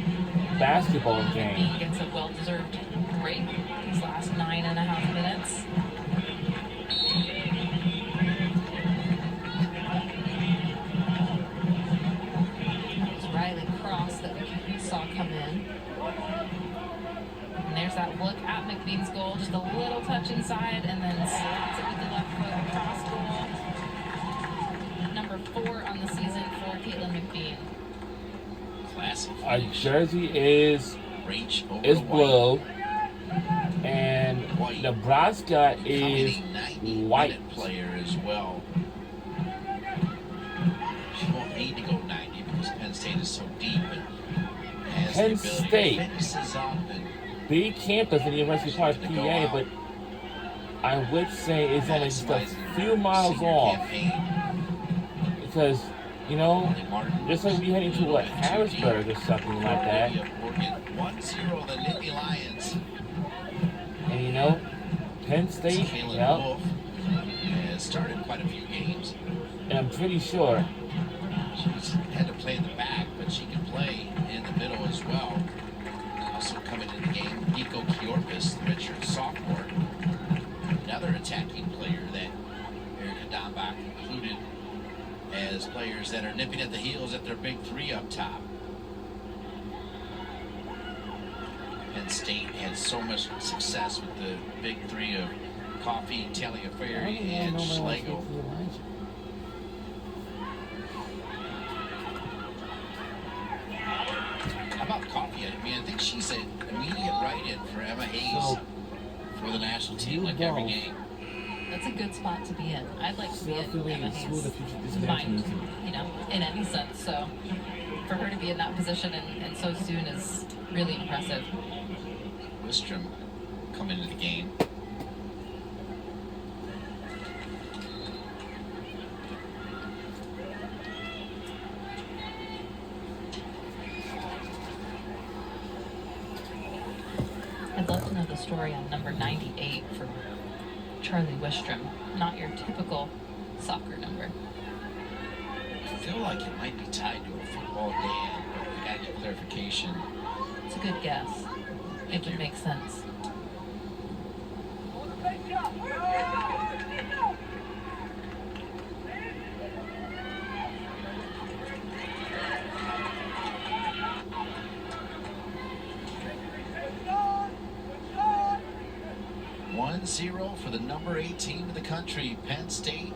Speaker 3: basketball game.
Speaker 1: Bean gets a well-deserved break these last 9.5 minutes. It's Riley Cross that we saw come in. And there's that look at McBean's goal, just a little touch inside, and then slots it with the left foot across goal. Number 4 on the season for Caitlin McBean.
Speaker 2: Classic
Speaker 3: Our
Speaker 2: finish.
Speaker 3: jersey is
Speaker 2: Reach over
Speaker 3: is
Speaker 2: the white.
Speaker 3: blue, and Nebraska is
Speaker 2: Becoming a 90-minute
Speaker 3: white.
Speaker 2: player as well. She won't need to go 90 because Penn State is so deep and has
Speaker 3: Penn
Speaker 2: the ability
Speaker 3: State.
Speaker 2: to finish this up and
Speaker 3: Big campus in the University Park,
Speaker 2: to go
Speaker 3: PA,
Speaker 2: out.
Speaker 3: but I would say it's only just a
Speaker 2: maximize
Speaker 3: few
Speaker 2: her
Speaker 3: miles
Speaker 2: senior
Speaker 3: off,
Speaker 2: campaign.
Speaker 3: because you know,
Speaker 2: Molly Martin
Speaker 3: just like we heading to what, Harrisburg or something like that,
Speaker 2: 1-0 the Nittany Lions.
Speaker 3: and you know, Penn State,
Speaker 2: Kayla
Speaker 3: yep,
Speaker 2: Wolf has started quite a few games.
Speaker 3: and I'm pretty sure
Speaker 2: She's had to play in the back, but she can play in the middle as well. Also coming in the game, Nico Kiorpis, the redshirt sophomore, another attacking player that Erica Dombach included as players that are nipping at the heels at their big three up top. Penn State had so much success with the big three of Coffey, Taliaferri, and Schlegel. How about Coffey? I mean, I think she's an immediate write-in for Emma Hayes
Speaker 3: So,
Speaker 2: for the national team, like every
Speaker 3: both.
Speaker 2: game.
Speaker 1: That's a good spot to be in. I'd like to be in
Speaker 3: Self-affiliated
Speaker 1: Emma
Speaker 3: school,
Speaker 1: Hayes'
Speaker 3: the future
Speaker 1: mind,
Speaker 3: destination.
Speaker 1: you know, in any sense. So for her to be in that position and so soon is really impressive.
Speaker 2: Wistrom come into the game.
Speaker 1: I'd love to know the story on number 98 for Charlie Wistrom. Not your typical soccer number.
Speaker 2: I feel like it might be tied to a football dam, but we gotta get clarification.
Speaker 1: It's a good guess. It would make sense.
Speaker 2: One 0 for the number 8 team in the country, Penn State.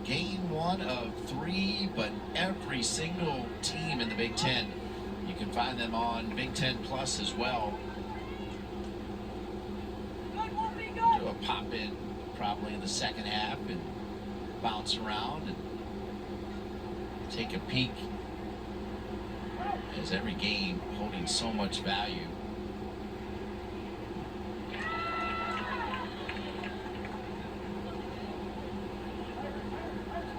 Speaker 2: Game 1 of 3, but every single team in the Big Ten. You can find them on Big Ten Plus as well. Do a pop in probably in the second half and bounce around and take a peek, as every game holding so much value.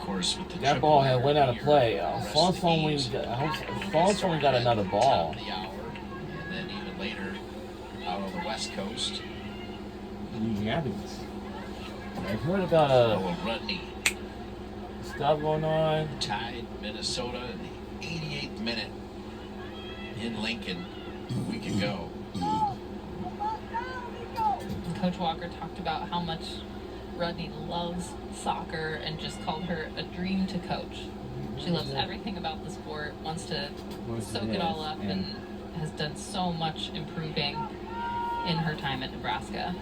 Speaker 2: With the
Speaker 3: that ball had went out of play.
Speaker 2: Fawn's
Speaker 3: only got another ball.
Speaker 2: The hour, and then even later out on the West Coast.
Speaker 3: I've heard about
Speaker 2: Rudney
Speaker 3: stuff going on.
Speaker 2: tied Minnesota in the 88th minute in Lincoln a week ago.
Speaker 1: Coach Walker talked about how much Rudney loves soccer and just called her a dream to coach. She loves everything about the sport, wants to soak it all up, and has done so much improving in her time at Nebraska.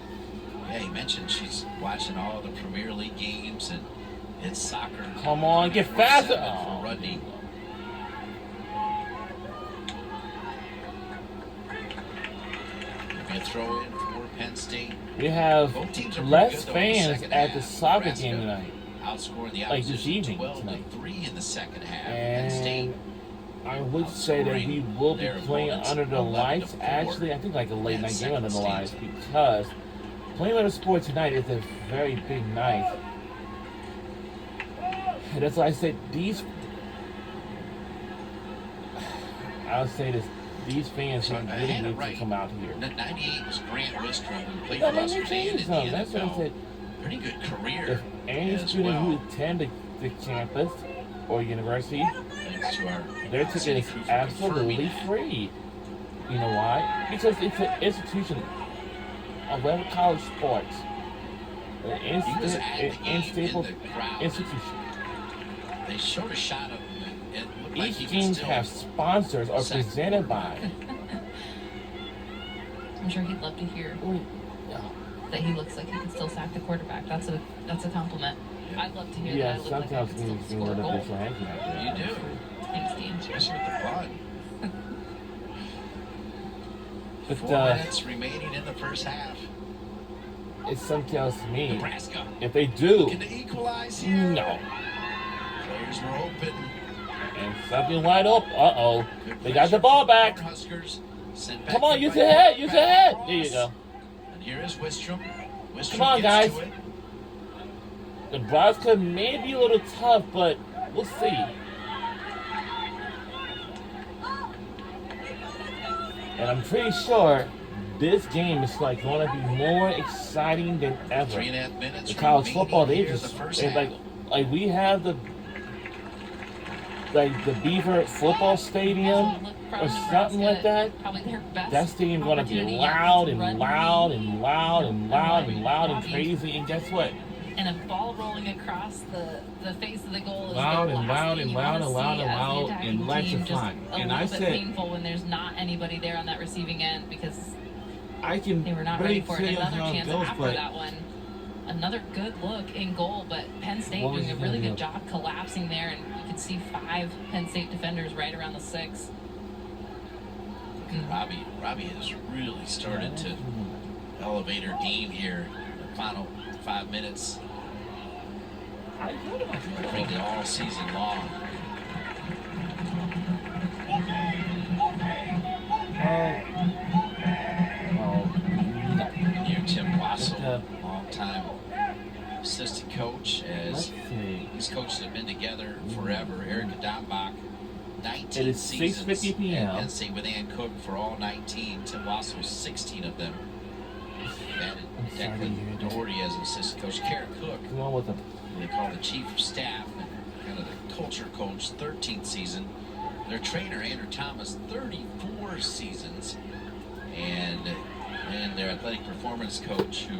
Speaker 2: Yeah, he mentioned she's watching all the Premier League games, and it's soccer.
Speaker 3: Come on, get faster!
Speaker 2: For Rudney. They're going to throw in for Penn State.
Speaker 3: We have
Speaker 2: Both teams are
Speaker 3: less
Speaker 2: good, though, in the
Speaker 3: fans
Speaker 2: second
Speaker 3: at
Speaker 2: half.
Speaker 3: the soccer
Speaker 2: Nebraska
Speaker 3: game tonight.
Speaker 2: outscoring the
Speaker 3: Like this
Speaker 2: opposition
Speaker 3: evening
Speaker 2: 12
Speaker 3: tonight.
Speaker 2: to 3 in the second half. Penn State
Speaker 3: And I would say that we will be
Speaker 2: their
Speaker 3: playing
Speaker 2: opponents
Speaker 3: under the
Speaker 2: 11 to
Speaker 3: lights.
Speaker 2: 4.
Speaker 3: Actually, I think like a late
Speaker 2: And
Speaker 3: night game
Speaker 2: second
Speaker 3: under the
Speaker 2: stage.
Speaker 3: lights, because playing under sport tonight is a very big night. And that's why I said I would say this. These fans
Speaker 2: So I
Speaker 3: really
Speaker 2: had it
Speaker 3: need to
Speaker 2: right.
Speaker 3: come out here.
Speaker 2: 98 was Grant Wistrom, who played
Speaker 3: No,
Speaker 2: for
Speaker 3: let
Speaker 2: us
Speaker 3: me tell you
Speaker 2: in the
Speaker 3: something. That's what I
Speaker 2: NFL.
Speaker 3: said.
Speaker 2: Pretty good career
Speaker 3: If any
Speaker 2: as
Speaker 3: student
Speaker 2: well.
Speaker 3: who attend the campus or university,
Speaker 2: Thanks to our
Speaker 3: their ticket
Speaker 2: city
Speaker 3: is
Speaker 2: crew for confirming
Speaker 3: absolutely
Speaker 2: that.
Speaker 3: free. You know why? Because it's an institution of whatever college sports. An
Speaker 2: He was at the game in
Speaker 3: unstable
Speaker 2: the crowd.
Speaker 3: institution.
Speaker 2: They showed a shot of him, and it looked like
Speaker 3: Each
Speaker 2: he
Speaker 3: team
Speaker 2: was still
Speaker 3: have sponsors or
Speaker 2: second
Speaker 3: presented by.
Speaker 1: I'm sure he'd love to hear that he looks like he can still sack the quarterback. That's a compliment.
Speaker 2: Yeah.
Speaker 1: I'd love to hear
Speaker 3: Yeah,
Speaker 1: that. I look like I
Speaker 3: sometimes
Speaker 1: can
Speaker 3: we
Speaker 1: still
Speaker 3: need a
Speaker 1: score a
Speaker 3: little
Speaker 1: goal.
Speaker 3: bit of hanky out there.
Speaker 2: You do,
Speaker 1: Thanks, Dean.
Speaker 2: especially with the bun.
Speaker 3: But
Speaker 2: 4 minutes remaining in the first half.
Speaker 3: it's something else to me.
Speaker 2: Nebraska
Speaker 3: If they do,
Speaker 2: looking to equalize here.
Speaker 3: no.
Speaker 2: Players were open.
Speaker 3: And something wide open. Uh-oh.
Speaker 2: Good
Speaker 3: They got the
Speaker 2: pressure
Speaker 3: ball
Speaker 2: from the
Speaker 3: back.
Speaker 2: Cornhuskers. Sent back
Speaker 3: Come on,
Speaker 2: to
Speaker 3: use
Speaker 2: right
Speaker 3: your head,
Speaker 2: back
Speaker 3: use your head. There you
Speaker 2: across.
Speaker 3: go.
Speaker 2: And here is Wistrom. Wistrom
Speaker 3: Come on,
Speaker 2: gets
Speaker 3: guys.
Speaker 2: to it.
Speaker 3: Nebraska may be a little tough, but we'll see. And I'm pretty sure this game is like going to be more exciting than ever.
Speaker 2: 3.5 minutes.
Speaker 3: The college
Speaker 2: remaining
Speaker 3: football, they
Speaker 2: here in the
Speaker 3: just
Speaker 2: first
Speaker 3: they
Speaker 2: half.
Speaker 3: like we have the Beaver football stadium or something like that.
Speaker 1: Probably their best
Speaker 3: That stadium's gonna be
Speaker 1: opportunity yet
Speaker 3: loud
Speaker 1: to
Speaker 3: and
Speaker 1: run
Speaker 3: loud
Speaker 1: deep.
Speaker 3: and loud and loud and loud and crazy. And guess what?
Speaker 1: And a ball rolling across the face of the goal is
Speaker 3: Loud
Speaker 1: the
Speaker 3: and
Speaker 1: last
Speaker 3: loud
Speaker 1: thing
Speaker 3: and
Speaker 1: you
Speaker 3: loud
Speaker 1: wanna
Speaker 3: and loud
Speaker 1: see
Speaker 3: and
Speaker 1: as the
Speaker 3: loud
Speaker 1: attacking
Speaker 3: and
Speaker 1: team.
Speaker 3: electrifying.
Speaker 1: Just a
Speaker 3: And
Speaker 1: little
Speaker 3: I
Speaker 1: bit
Speaker 3: said-
Speaker 1: painful when there's not anybody there on that receiving end because
Speaker 3: I can
Speaker 1: they were not
Speaker 3: really
Speaker 1: ready for
Speaker 3: tell
Speaker 1: it.
Speaker 3: you
Speaker 1: Another
Speaker 3: how it
Speaker 1: chance
Speaker 3: goes,
Speaker 1: after
Speaker 3: but
Speaker 1: that one. Another good look in goal, but Penn State
Speaker 3: What was
Speaker 1: doing a
Speaker 3: he
Speaker 1: really
Speaker 3: gonna
Speaker 1: good
Speaker 3: do?
Speaker 1: job collapsing there, and you could see 5 Penn State defenders right around the 6.
Speaker 2: Robbie has really started to elevate her game here in the final 5 minutes. Frankly, all season long. And here, Tim Wassel, longtime assistant coach,
Speaker 3: Let's
Speaker 2: as
Speaker 3: see.
Speaker 2: these coaches have been together forever. Erica Dombach, 19
Speaker 3: It is
Speaker 2: seasons
Speaker 3: 6:50 p.m.
Speaker 2: at Penn State with Ann Cook for all 19. Tim Wassel, 16 of them Declan Doherty as an assistant coach. Kara Cook,
Speaker 3: What's wrong with them?
Speaker 2: who they call the chief of staff, kind of the culture coach, 13th season. Their trainer, Andrew Thomas, 34 seasons. And their athletic performance coach, who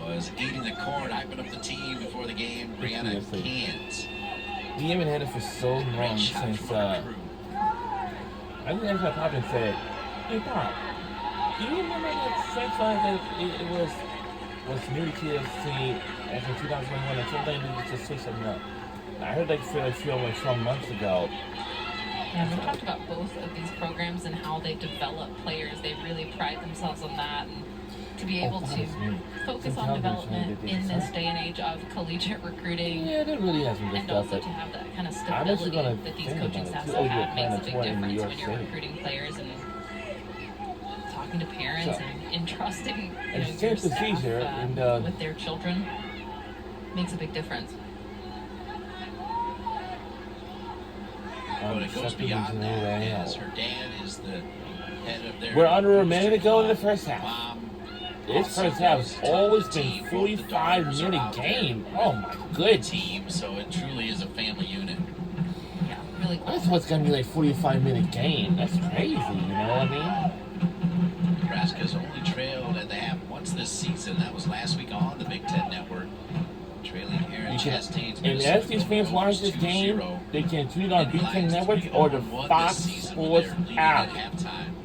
Speaker 2: was eating the corn, hyping up the team before the game, Brianna Cans.
Speaker 3: We haven't had it for so long since, I think that's what Pop said, hey Pop, do you remember that French line that it was new to TFC after 2021 and something we just switch something up? I heard that feel like 12 months ago.
Speaker 1: Yeah, we talked about both of these programs and how they develop players. They really pride themselves on that, and to be able to focus on development in this day and age of collegiate recruiting.
Speaker 3: Yeah, that really hasn't been
Speaker 1: And
Speaker 3: stuff
Speaker 1: also
Speaker 3: that
Speaker 1: to have that kind of
Speaker 3: I'm actually
Speaker 1: stability
Speaker 3: gonna
Speaker 1: that these
Speaker 3: think
Speaker 1: coaching
Speaker 3: about it,
Speaker 1: staffs
Speaker 3: too. Oh,
Speaker 1: have
Speaker 3: you're
Speaker 1: had
Speaker 3: playing
Speaker 1: makes a
Speaker 3: a
Speaker 1: big
Speaker 3: tour in New
Speaker 1: difference
Speaker 3: York
Speaker 1: when you're
Speaker 3: City.
Speaker 1: recruiting players and talking to parents
Speaker 3: So,
Speaker 1: and entrusting
Speaker 3: it's
Speaker 1: your
Speaker 3: same
Speaker 1: staff
Speaker 3: procedure, and,
Speaker 1: with their children makes a big difference.
Speaker 2: But it goes
Speaker 3: something
Speaker 2: beyond
Speaker 3: is
Speaker 2: that,
Speaker 3: new
Speaker 2: as her dad is the head of their...
Speaker 3: We're under a minute to go in the first half.
Speaker 2: Mom
Speaker 3: This
Speaker 2: also
Speaker 3: first half
Speaker 2: knows
Speaker 3: has
Speaker 2: to tell
Speaker 3: always
Speaker 2: the
Speaker 3: been
Speaker 2: team, both the
Speaker 3: 45
Speaker 2: daughters are
Speaker 3: minute
Speaker 2: out there
Speaker 3: game. Oh my
Speaker 2: with the
Speaker 3: goodness.
Speaker 2: team, so it truly is a family unit.
Speaker 1: Yeah, really cool.
Speaker 3: That's what's gonna be like 45-minute game. That's crazy, you know what I mean?
Speaker 2: Nebraska's only trailed at the half once this season. That was last week on the Big Ten Network. Trailing Aaron Chastain's
Speaker 3: And as these fans watch this game, they can tune on Big Ten Network or the Fox Sports app.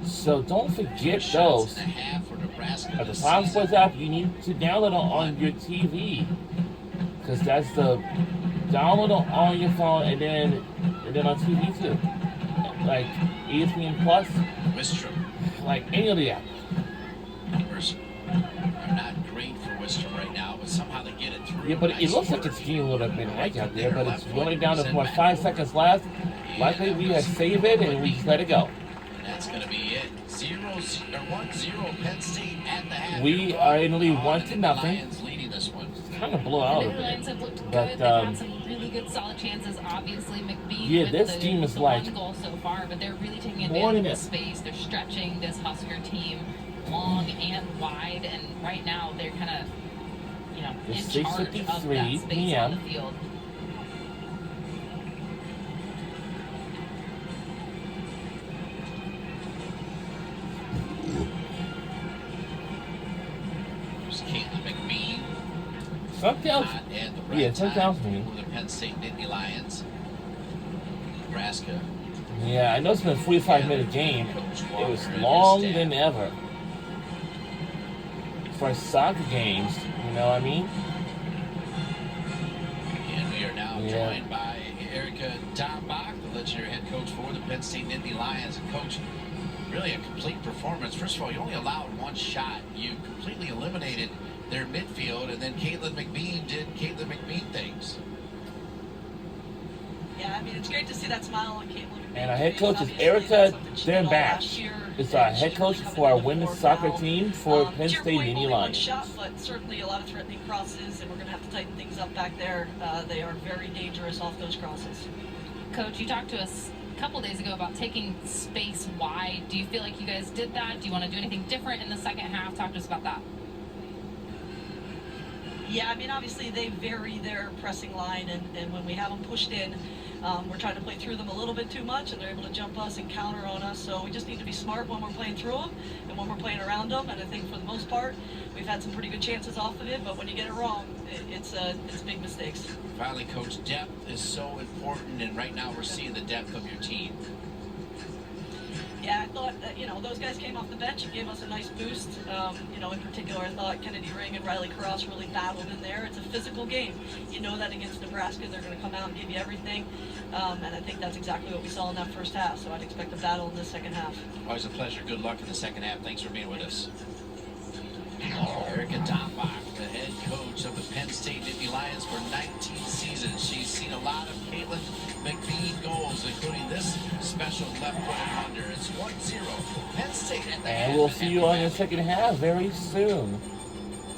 Speaker 3: So don't forget those. At the Fox Sports app, you need to download it on your TV. Because that's the download it on your phone and then on TV too. Like ESPN Plus, like any of the apps.
Speaker 2: They're not great for Wistrom right now, but somehow they get it through.
Speaker 3: Yeah, but it looks like it's getting a little bit high out there, but it's running down to 5 seconds left. Likely we have saved it and we just let it go.
Speaker 2: And that's going to be it. 1-0 Penn State at the half.
Speaker 3: We are in the lead 1-0.
Speaker 2: Lions leading this one.
Speaker 3: It's kind of blow out
Speaker 1: The
Speaker 3: a bit.
Speaker 1: Lions have looked good.
Speaker 3: But,
Speaker 1: They've had some really good solid chances. Obviously, McBean
Speaker 3: yeah,
Speaker 1: with
Speaker 3: this team is
Speaker 1: the
Speaker 3: like
Speaker 1: one goal so far, but they're really taking
Speaker 3: more
Speaker 1: advantage
Speaker 3: than
Speaker 1: of the space. They're stretching this Husker team long and wide, and right now they're kind of,
Speaker 3: It's
Speaker 1: in charge of
Speaker 3: 6:53
Speaker 1: that space
Speaker 3: p.m.
Speaker 1: on the field.
Speaker 2: There's Caitlin McBean.
Speaker 3: something else.
Speaker 2: And the right
Speaker 3: Yeah, something else.
Speaker 2: time for the Penn State Nittany Lions. Nebraska.
Speaker 3: Yeah, I know it's been a 45-minute game. It was long than ever. For soccer games, you know what I mean?
Speaker 2: And we are now
Speaker 3: Yeah.
Speaker 2: joined by Erica Dombach, the legendary head coach for the Penn State Nittany Lions. And coach, really a complete performance. First of all, you only allowed one shot. You completely eliminated their midfield, and then Caitlin McBean did Caitlin McBean things.
Speaker 4: Yeah, I mean, it's great to see that smile on Caitlin.
Speaker 3: And our head coach is Erica Dombach. It's our head coach for our women's soccer team for Penn State Nittany Lions.
Speaker 4: Shot, but certainly a lot of threatening crosses, and we're going to have to tighten things up back there. They are very dangerous off those crosses.
Speaker 1: Coach, you talked to us a couple days ago about taking space wide. Do you feel like you guys did that? Do you want to do anything different in the second half? Talk to us about that.
Speaker 4: Yeah, I mean, obviously they vary their pressing line, and when we have them pushed in, we're trying to play through them a little bit too much, and they're able to jump us and counter on us. So we just need to be smart when we're playing through them and when we're playing around them. And I think for the most part, we've had some pretty good chances off of it. But when you get it wrong, it's big mistakes.
Speaker 2: Finally, coach, depth is so important, and right now we're seeing the depth of your team.
Speaker 4: Yeah, I thought that, those guys came off the bench and gave us a nice boost. In particular, I thought Kennedy Ring and Riley Cross really battled in there. It's a physical game. You know that against Nebraska, they're going to come out and give you everything. And I think that's exactly what we saw in that first half. So I'd expect a battle in the second half.
Speaker 2: Always a pleasure. Good luck in the second half. Thanks for being with us. Erica Dombach, the head coach of the Penn State Nittany Lions for 19 seasons. She's seen a lot of Caitlin McBean goals, including this special left-footed wonder. It's 1-0 Penn State at the half.
Speaker 3: And we'll see you on the second half very soon.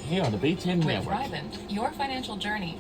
Speaker 3: Here on the Big Ten
Speaker 1: With
Speaker 3: Network.
Speaker 1: Thrivent, your financial journey